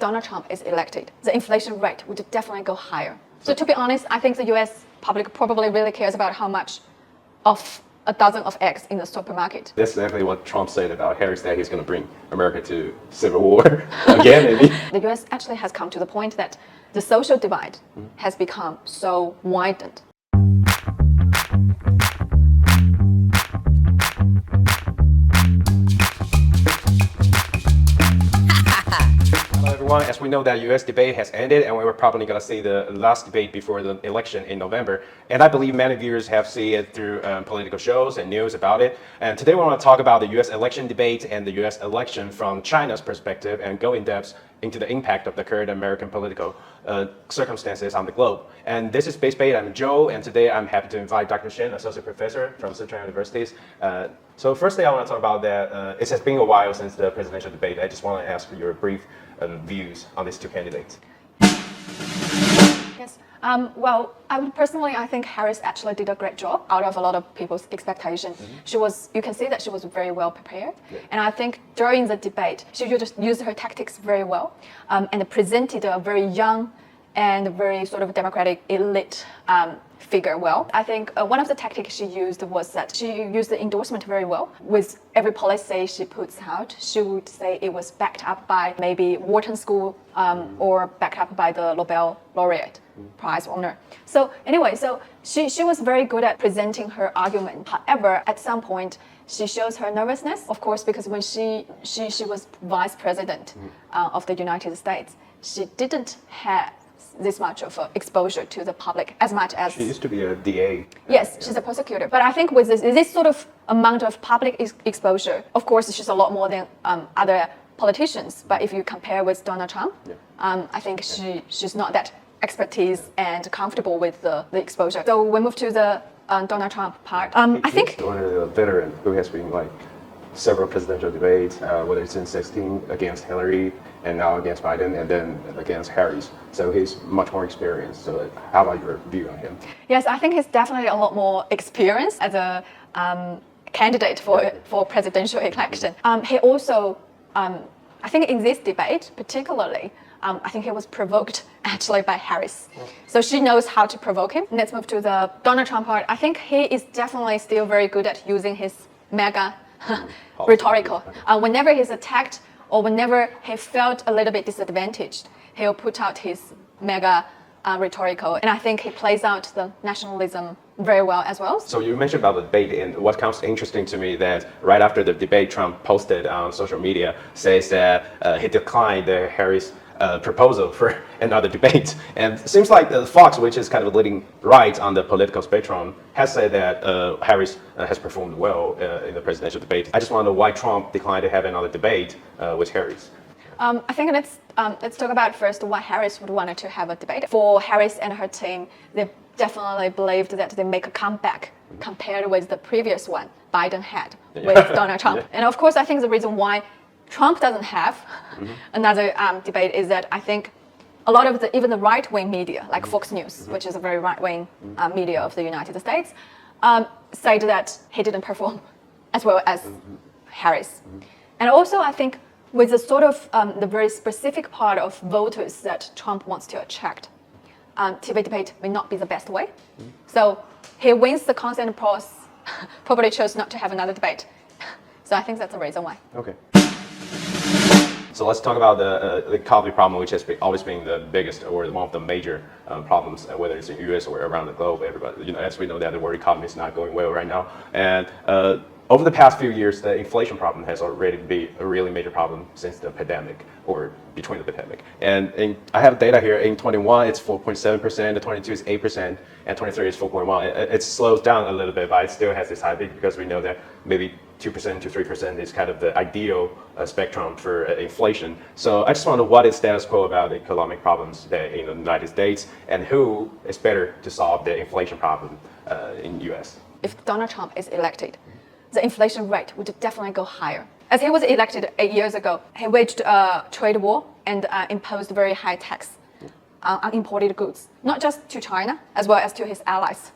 Donald Trump is elected, the inflation rate would definitely go higher. So to be honest, I think the US public probably really cares about how much of a dozen of eggs in the supermarket. That's exactly what Trump said about Harris, that he's going to bring America to civil war again, maybe. The US actually has come to the point that the social divide has become so widened. As we know, that U.S. debate has ended, and we were probably going to see the last debate before the election in November. And I believe many viewers have seen it through political shows and news about it. And today we want to talk about the U.S. election debate and the U.S. election from China's perspective, and go in depth into the impact of the current American political circumstances on the globe. And this is Base Debate. I'm Joe, and today I'm happy to invite Dr. Shen, Associate Professor from Central Universities. So firstly, I want to talk about that. It has been a while since the presidential debate. I just want to ask for your brief views on these two candidates. Yes. Well, I think Harris actually did a great job out of a lot of people's expectation. You can see that she was very well prepared. Yeah. And I think during the debate, she just used her tactics very well and presented a very young and very sort of democratic elite figure well. I think one of the tactics she used was that she used the endorsement very well. With every policy she puts out, she would say it was backed up by maybe Wharton School or backed up by the Nobel laureate prize owner. So anyway, she was very good at presenting her argument. However, at some point, she shows her nervousness, of course, because when she was vice president of the United States, she didn't have this much of exposure to the public as much as... She used to be a DA. Yes, she's a prosecutor. But I think with this sort of amount of public exposure, of course, she's a lot more than other politicians. But if you compare with Donald Trump, I think she's not that expertise and comfortable with the exposure. So we move to the Donald Trump part. I think... He's one of the veteran who has been like several presidential debates, whether it's in 2016 against Hillary, and now against Biden, and then against Harris. So he's much more experienced. So how about your view on him? Yes, I think he's definitely a lot more experienced as a candidate for presidential election. He also, I think in this debate particularly, I think he was provoked actually by Harris. So she knows how to provoke him. Let's move to the Donald Trump part. I think he is definitely still very good at using his mega rhetorical. Whenever he's attacked, or whenever he felt a little bit disadvantaged, he'll put out his mega rhetorical. And I think he plays out the nationalism very well as well. So you mentioned about the debate, and what comes interesting to me that right after the debate, Trump posted on social media, says that he declined the Harris proposal for another debate. And it seems like the Fox, which is kind of leading right on the political spectrum, has said that Harris has performed well in the presidential debate. I just want to know why Trump declined to have another debate with Harris. I think let's talk about first why Harris would want to have a debate. For Harris and her team, they definitely believed that they make a comeback compared with the previous one Biden had with Donald Trump. And of course, I think the reason why Trump doesn't have another debate is that I think a lot of even the right-wing media, like Fox News, which is a very right-wing media of the United States, said that he didn't perform as well as Harris. And also, I think with the sort of the very specific part of voters that Trump wants to attract, TV debate may not be the best way. So he wins the consent pros, probably chose not to have another debate. So I think that's the reason why. Okay. So let's talk about the economy problem, which has always been the biggest or one of the major problems, whether it's in the U.S. or around the globe. Everybody, as we know, that the world economy is not going well right now, and over the past few years, the inflation problem has already been a really major problem since the pandemic, or between the pandemic. And I have data here. In 21, it's 4.7%. The 22 is 8%, and 23 is 4.1. It slows down a little bit, but it still has this high peak because we know that maybe 2% to 3% is kind of the ideal spectrum for inflation. So I just wonder what is status quo about the economic problems in the United States, and who is better to solve the inflation problem in the U.S. If Donald Trump is elected, the inflation rate would definitely go higher. As he was elected 8 years ago, he waged a trade war and imposed very high tax on imported goods, not just to China, as well as to his allies.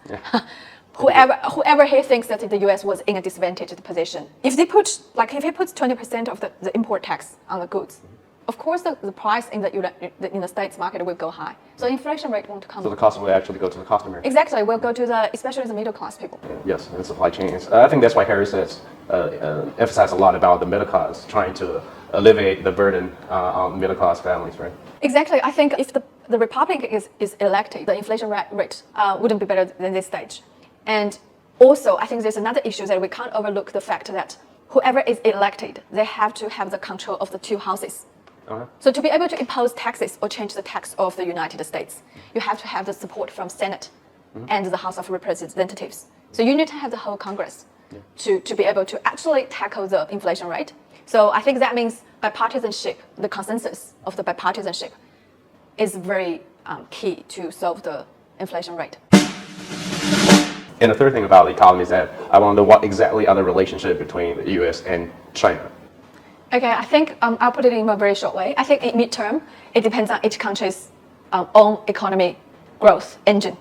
Whoever he thinks that the U.S. was in a disadvantaged position, if he puts 20% of the import tax on the goods, of course the price in the States market will go high. So inflation rate won't come. So the cost will actually go to the customer. Exactly, will go to especially the middle class people. Yes, and supply chains. I think that's why Harris has emphasized a lot about the middle class, trying to alleviate the burden on middle class families, right? Exactly. I think if the Republican is elected, the inflation rate wouldn't be better than this stage. And also, I think there's another issue that we can't overlook the fact that whoever is elected, they have to have the control of the two houses. So to be able to impose taxes or change the tax of the United States, you have to have the support from Senate and the House of Representatives. So you need to have the whole Congress to be able to actually tackle the inflation rate. So I think that means bipartisanship, the consensus of the bipartisanship is very key to solve the inflation rate. And the third thing about the economy is that I want to know what exactly are the relationship between the US and China. Okay, I think I'll put it in a very short way. I think in midterm, it depends on each country's own economy growth engine.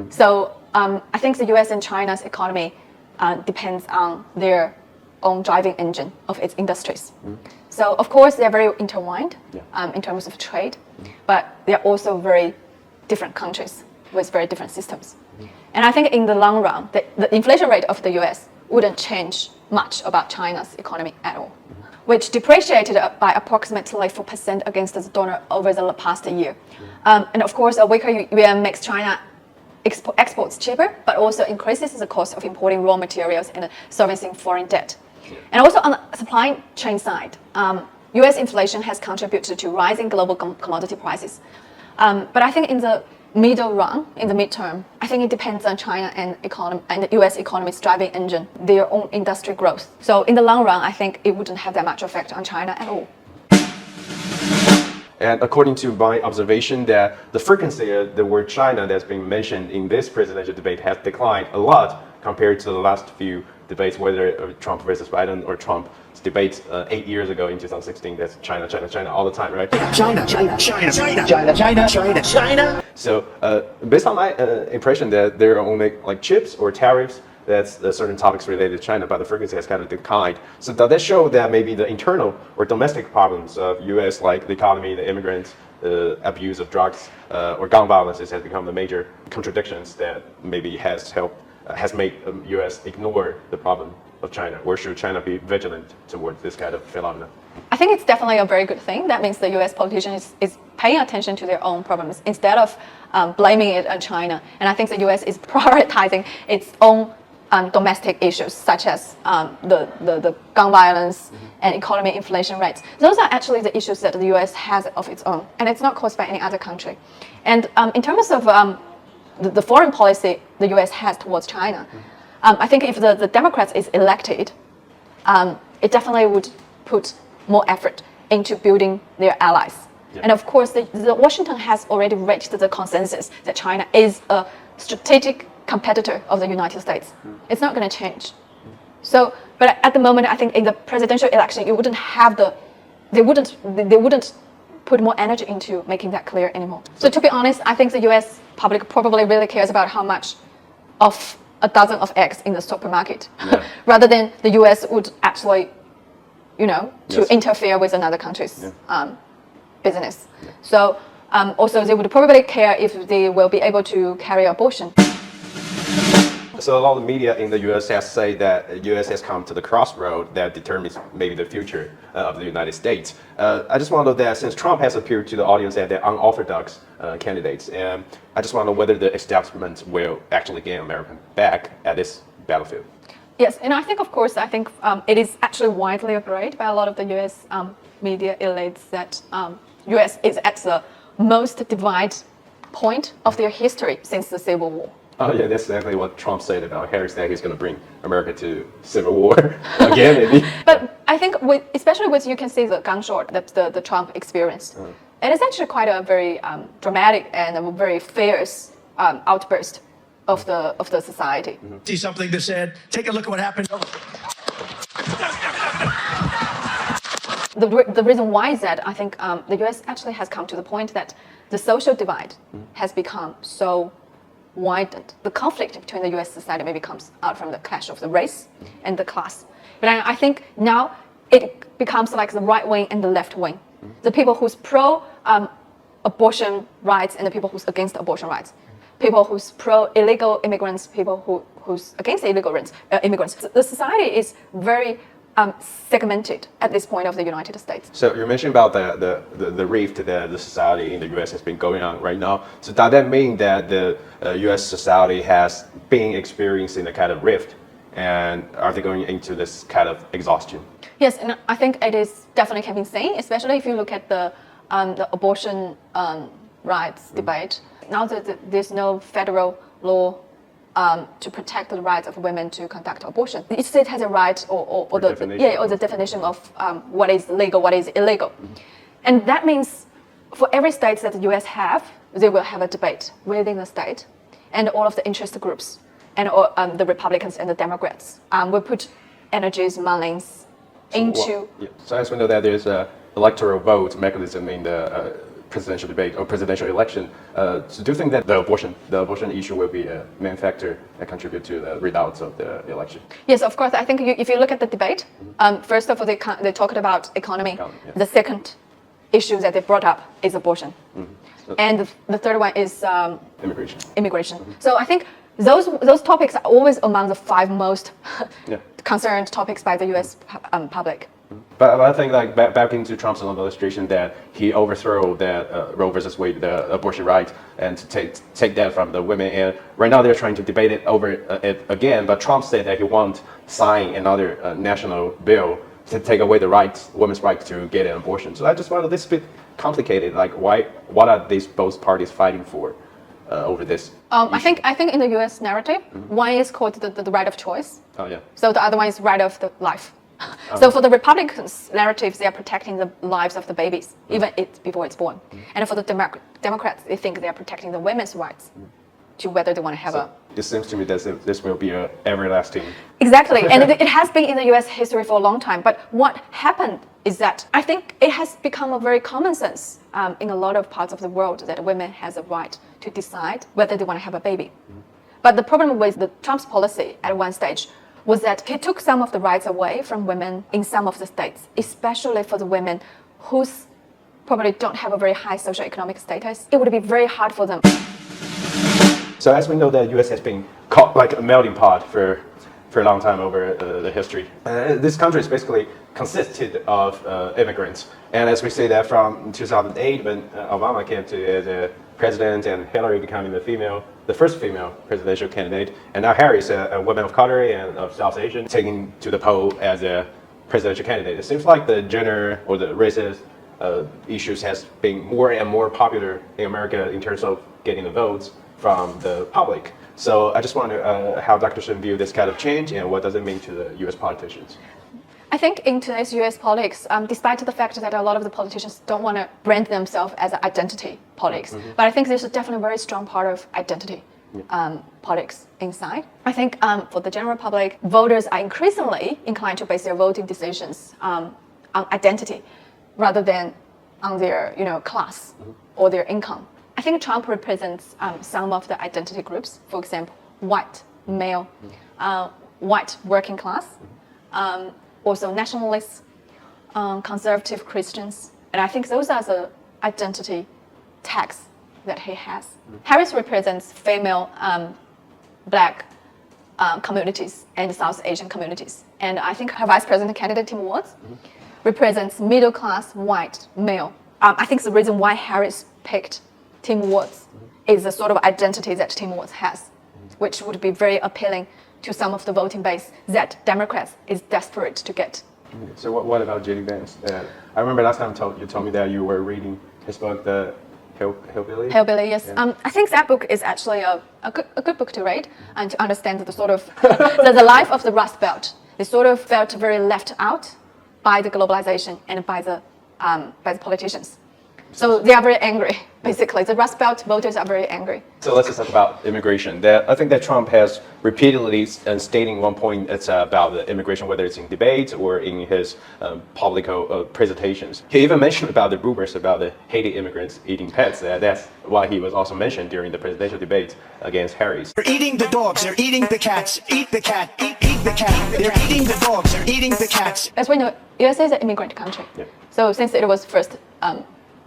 So I think the US and China's economy depends on their own driving engine of its industries. So of course, they're very intertwined in terms of trade, but they're also very different countries with very different systems. And I think in the long run, the inflation rate of the US wouldn't change much about China's economy at all, which depreciated by approximately 4% against the dollar over the past year. And of course, a weaker yuan makes China exports cheaper, but also increases the cost of importing raw materials and servicing foreign debt. And also on the supply chain side, US inflation has contributed to rising global commodity prices. But I think in the middle run, in the midterm, I think it depends on China and the US economy's driving engine, their own industry growth. So in the long run, I think it wouldn't have that much effect on China at all. And according to my observation, that the frequency of the word China that's being mentioned in this presidential debate has declined a lot compared to the last few debates, whether Trump versus Biden or Trump's debates 8 years ago in 2016. That's China, China, China all the time, right? China, China, China, China, China, China, China, China. So based on my impression that there are only like chips or tariffs, that's certain topics related to China, but the frequency has kind of declined. So does that show that maybe the internal or domestic problems of U.S., like the economy, the immigrants, the abuse of drugs, or gun violence, has become the major contradictions that maybe has made U.S. ignore the problem of China? Or should China be vigilant towards this kind of phenomenon? I think it's definitely a very good thing. That means the US politician is paying attention to their own problems instead of blaming it on China. And I think the US is prioritizing its own domestic issues, such as the gun violence and economy inflation rates. Those are actually the issues that the US has of its own, and it's not caused by any other country. And in terms of the foreign policy the US has towards China, I think if the Democrats is elected, it definitely would put more effort into building their allies. Yeah. And of course, the Washington has already reached the consensus that China is a strategic competitor of the United States. It's not going to change. So, but at the moment, I think in the presidential election, it wouldn't have they wouldn't put more energy into making that clear anymore. So to be honest, I think the US public probably really cares about how much of a dozen of eggs in the supermarket, rather than the US would actually, to interfere with another country's business. So also they would probably care if they will be able to carry abortion. So a lot of the media in the U.S. has said that the U.S. has come to the crossroad that determines maybe the future of the United States. I just want to know that since Trump has appeared to the audience as the unorthodox candidates, and I just want to know whether the establishment will actually gain America back at this battlefield. Yes, and I think, of course, it is actually widely agreed by a lot of the U.S. Media elites that U.S. is at the most divided point of their history since the Civil War. Oh yeah, that's exactly what Trump said about Harris, that he's going to bring America to civil war again, maybe. But I think, especially with you can see the gunshot that the Trump experienced, it is actually quite a very dramatic and a very fierce outburst of the society. See something that said, take a look at what happened. The reason why is that I think the U.S. actually has come to the point that the social divide has become so widened. The conflict between the U.S. society maybe comes out from the clash of the race and the class. But I think now it becomes like the right wing and the left wing The people who's pro abortion rights and the people who's against abortion rights. People who's pro illegal immigrants, people who's against illegal immigrants. The society is very segmented at this point of the United States. So you mentioned about the rift that the society in the U.S. has been going on right now. So does that mean that the U.S. society has been experiencing a kind of rift, and are they going into this kind of exhaustion? Yes, and I think it is definitely can be seen, especially if you look at the abortion rights debate. Now that there's no federal law to protect the rights of women to conduct abortion, each state has a right or the definition of what is legal, what is illegal, and that means for every state that the U.S. have, they will have a debate within the state, and all of the interest groups and the Republicans and the Democrats will put energies, monies into. So as we know that there's a electoral vote mechanism in the presidential debate or presidential election. So do you think that the abortion issue will be a main factor that contribute to the results of the election? Yes, of course. I think if you look at the debate, first of all, they talked about economy. The second issue that they brought up is abortion. And the third one is immigration. So I think those topics are always among the 5 most concerned topics by the U.S. public. But I think like back into Trump's administration that he overthrew that Roe versus Wade, the abortion right, and to take that from the women. And right now they're trying to debate it over it again. But Trump said that he won't sign another national bill to take away the women's right to get an abortion. So I just found this a bit complicated. Like what are these both parties fighting for over this? I think in the U.S. narrative, one is called the right of choice. Oh yeah. So the other one is right of the life. So for the Republicans' narratives, they are protecting the lives of the babies, even before it's born. And for the Democrats, they think they are protecting the women's rights to whether they want to have a. It seems to me that this will be an everlasting. Exactly, and it has been in the U.S. history for a long time. But what happened is that I think it has become a very common sense in a lot of parts of the world that women has a right to decide whether they want to have a baby. But the problem with Trump's policy at one stage was that he took some of the rights away from women in some of the states, especially for the women who probably don't have a very high socioeconomic status. It would be very hard for them. So as we know, the U.S. has been caught like a melting pot for a long time over the history. This country is basically consisted of immigrants. And as we say that from 2008, when Obama came to the president and Hillary becoming the first female presidential candidate, and now Harris, a woman of color and of South Asian, taking to the poll as a presidential candidate. It seems like the gender or the racist issues has been more and more popular in America in terms of getting the votes from the public. So I just wonder how Dr. Shen view this kind of change and what does it mean to the U.S. politicians? I think in today's U.S. politics, despite the fact that a lot of the politicians don't want to brand themselves as an identity politics, but I think there's definitely a very strong part of identity politics inside. I think for the general public, voters are increasingly inclined to base their voting decisions on identity rather than on their class or their income. I think Trump represents some of the identity groups, for example, white, male, white working class, also nationalists, conservative Christians, and I think those are the identity tags that he has. Harris represents female, black communities and South Asian communities, and I think her vice president candidate Tim Walz represents middle class white male. I think the reason why Harris picked Tim Walz is the sort of identity that Tim Walz has, which would be very appealing to some of the voting base that Democrats is desperate to get. So what about J.D. Vance? I remember last time you told me that you were reading his book, The Hillbilly? Hillbilly, yes. Yeah. I think that book is actually a good book to read and to understand the sort of the life of the Rust Belt. They sort of felt very left out by the globalization and by the politicians. So they are very angry, basically. The Rust Belt voters are very angry. So let's just talk about immigration. I think that Trump has repeatedly stating one point it's about the immigration, whether it's in debates or in his public presentations. He even mentioned about the rumors about the Haiti immigrants eating pets. That's why he was also mentioned during the presidential debate against Harris. They're eating the dogs, they're eating the cats. Eat the cat, eat the cat. They're eating the dogs, they're eating the cats. As we know, USA is an immigrant country. Yeah. So since it was first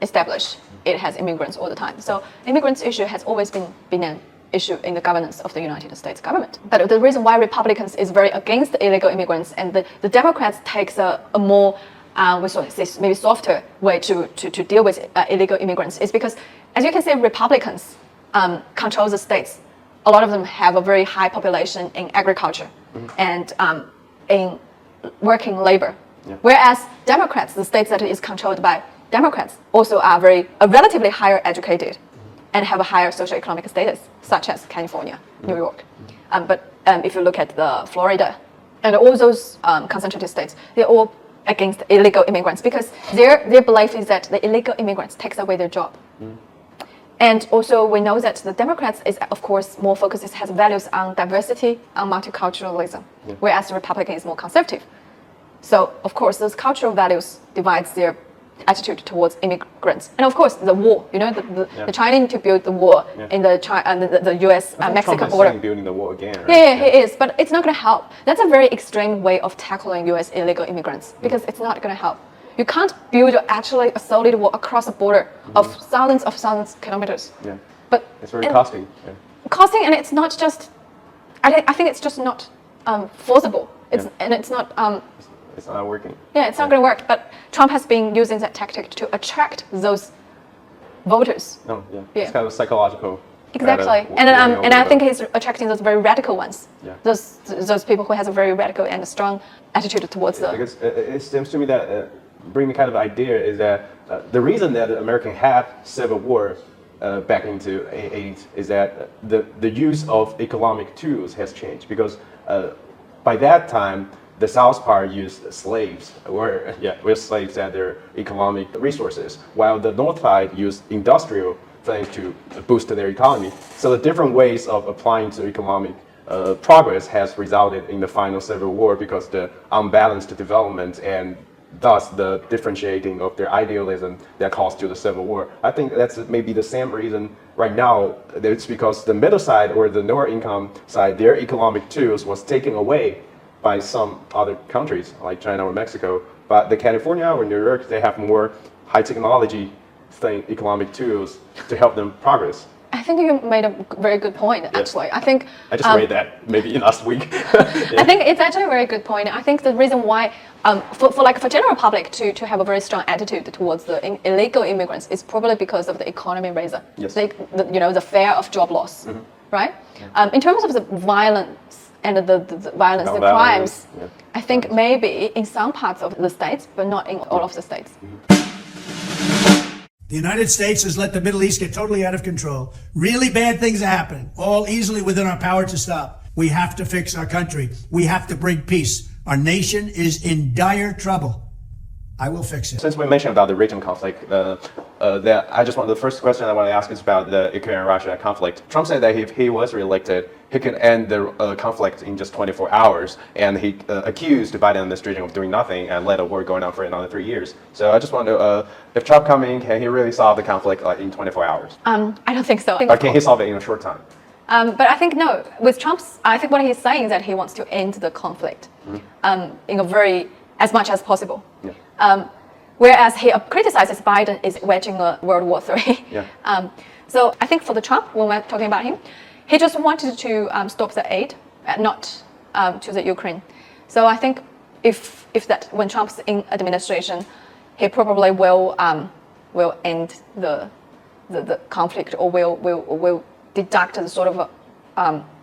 established, it has immigrants all the time. So immigrants issue has always been an issue in the governance of the United States government. But the reason why Republicans is very against illegal immigrants and the Democrats takes a more maybe softer way to deal with illegal immigrants is because, as you can see, Republicans control the states. A lot of them have a very high population in agriculture and in working labor. Yeah. Whereas Democrats, the states that is controlled by Democrats, also are relatively higher educated and have a higher socioeconomic status, such as California, New York. But if you look at the Florida and all those concentrated states, they're all against illegal immigrants because their belief is that the illegal immigrants takes away their job. And also we know that the Democrats is, of course, more focused, it has values on diversity, on multiculturalism, whereas the Republican is more conservative. So, of course, those cultural values divides their attitude towards immigrants. And of course, the war, the China to build the war in the US-Mexican border. Building the wall again, right? Yeah, he is, but it's not going to help. That's a very extreme way of tackling US illegal immigrants because it's not going to help. You can't build actually a solid wall across a border of thousands of kilometers. Yeah. But it's very costly. Yeah. Costing, and it's not just. I think it's just not forcible. And it's not. It's not working. Yeah, it's not going to work. But Trump has been using that tactic to attract those voters. Oh, yeah. It's kind of psychological. Exactly, and I think he's attracting those very radical ones. Yeah. Those people who has a very radical and strong attitude towards the. Because it seems to me that bring me kind of idea is that the reason that the American had civil war back into 80s is that the use of economic tools has changed because by that time the South part used slaves were slaves at their economic resources, while the North side used industrial things to boost their economy. So the different ways of applying to economic progress has resulted in the final civil war because the unbalanced development and thus the differentiating of their idealism that caused to the civil war. I think that's maybe the same reason right now. It's because the middle side or the lower income side, their economic tools was taken away by some other countries like China or Mexico. But the California or New York, they have more high technology economic tools to help them progress. I think you made a very good point, actually. I think I just read that maybe last week. I think it's actually a very good point. I think the reason why, for general public to have a very strong attitude towards the illegal immigrants is probably because of the economy reason. Yes. The fear of job loss, right? Yeah. In terms of the violence and the violence, the crimes, I think maybe in some parts of the states, but not in all of the states. The United States has let the Middle East get totally out of control. Really bad things are happening, all easily within our power to stop. We have to fix our country. We have to bring peace. Our nation is in dire trouble. I will fix it. Since we mentioned about the regional conflict, the first question I want to ask is about the Ukraine-Russia conflict. Trump said that if he was reelected, he could end the conflict in just 24 hours, and he accused the Biden administration of doing nothing and let a war going on for another 3 years. So I just want to, if Trump coming, can he really solve the conflict in 24 hours? I don't think so. Or can he solve it in a short time? But I think no. With Trump's, I think what he's saying is that he wants to end the conflict in a as much as possible. Yeah. Whereas he criticizes Biden is waging a World War III. Yeah. So I think for the Trump, when we're talking about him, he just wanted to stop the aid, not to the Ukraine. So I think if that when Trump's in administration, he probably will end the conflict or will deduct the sort of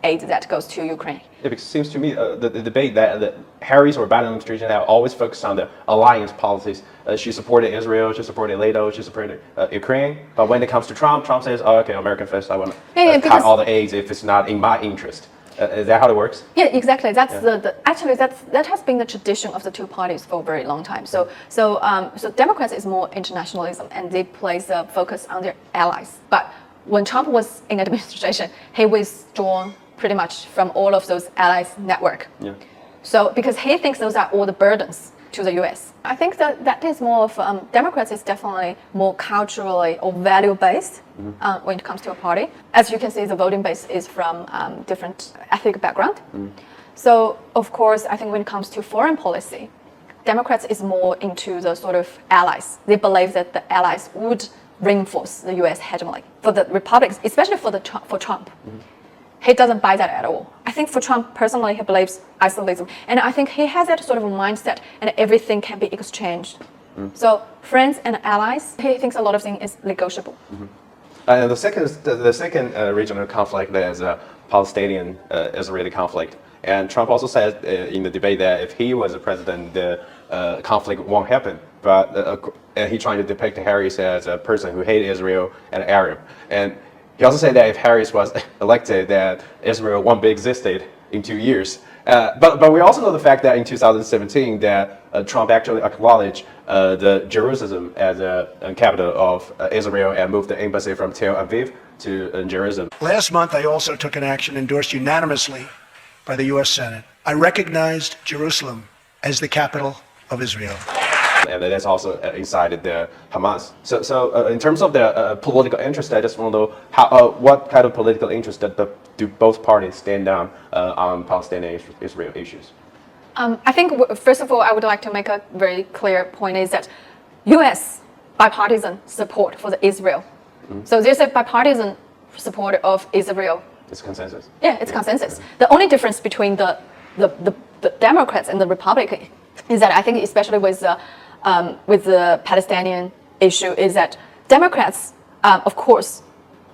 aid that goes to Ukraine. It seems to me the debate that Harris or Biden administration have always focused on the alliance policies. She supported Israel, she supported NATO, she supported Ukraine. But when it comes to Trump says, "Oh, okay, American first. I want to cut all the aids if it's not in my interest." Is that how it works? Yeah, exactly. That's actually that has been the tradition of the two parties for a very long time. So Democrats is more internationalism and they place a focus on their allies. But when Trump was in administration, he withdrawn pretty much from all of those allies network. Yeah. So because he thinks those are all the burdens to the U.S. I think that is more of Democrats is definitely more culturally or value based when it comes to a party. As you can see, the voting base is from different ethnic background. So of course, I think when it comes to foreign policy, Democrats is more into the sort of allies. They believe that the allies would reinforce the U.S. hegemony. For the Republicans, especially for Trump, he doesn't buy that at all. I think for Trump personally, he believes isolationism, and I think he has that sort of mindset, and everything can be exchanged. So friends and allies, he thinks a lot of things is negotiable. And the second regional conflict is a Palestinian-Israeli conflict. And Trump also said in the debate that if he was the president, the conflict won't happen. But and he trying to depict Harris as a person who hated Israel and Arab. And he also said that if Harris was elected, that Israel won't be existed in 2 years. But we also know the fact that in 2017 that Trump actually acknowledged the Jerusalem as a capital of Israel and moved the embassy from Tel Aviv to Jerusalem. Last month, I also took an action endorsed unanimously by the U.S. Senate. I recognized Jerusalem as the capital of Israel. And that's also incited the Hamas. So in terms of the political interest, I just want to know what kind of political interest do both parties stand down on Palestinian-Israel issues? I think, first of all, I would like to make a very clear point is that U.S. bipartisan support for the Israel. So there's a bipartisan support of Israel. It's consensus. Yeah, it's consensus. The only difference between the Democrats and the Republicans is that I think, especially with the Palestinian issue, is that Democrats, of course,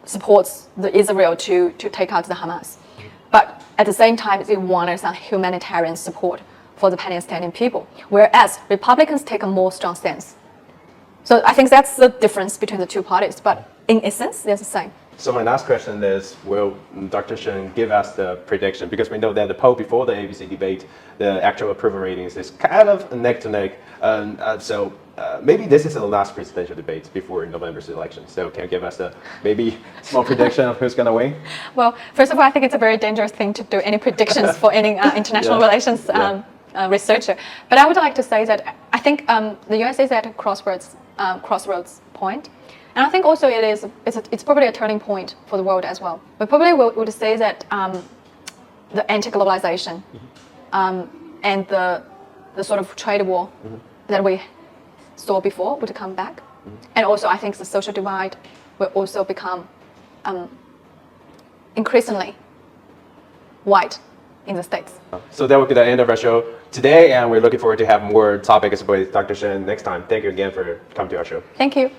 supports the Israel to take out the Hamas, but at the same time, they wanted some humanitarian support for the Palestinian people, whereas Republicans take a more strong stance. So I think that's the difference between the two parties, but in essence, they're the same. So my last question is, will Dr. Shen give us the prediction? Because we know that the poll before the ABC debate, the actual approval ratings is kind of neck to neck. So maybe this is the last presidential debate before November's election. So can you give us a maybe small prediction of who's going to win? Well, first of all, I think it's a very dangerous thing to do any predictions for any international relations researcher. But I would like to say that I think the US is at a crossroads point. And I think also it's probably a turning point for the world as well. We probably would say that the anti-globalization and the sort of trade war that we saw before would come back. And also I think the social divide will also become increasingly wide in the States. So that will be the end of our show today, and we're looking forward to have more topics with Dr. Shen next time. Thank you again for coming to our show. Thank you.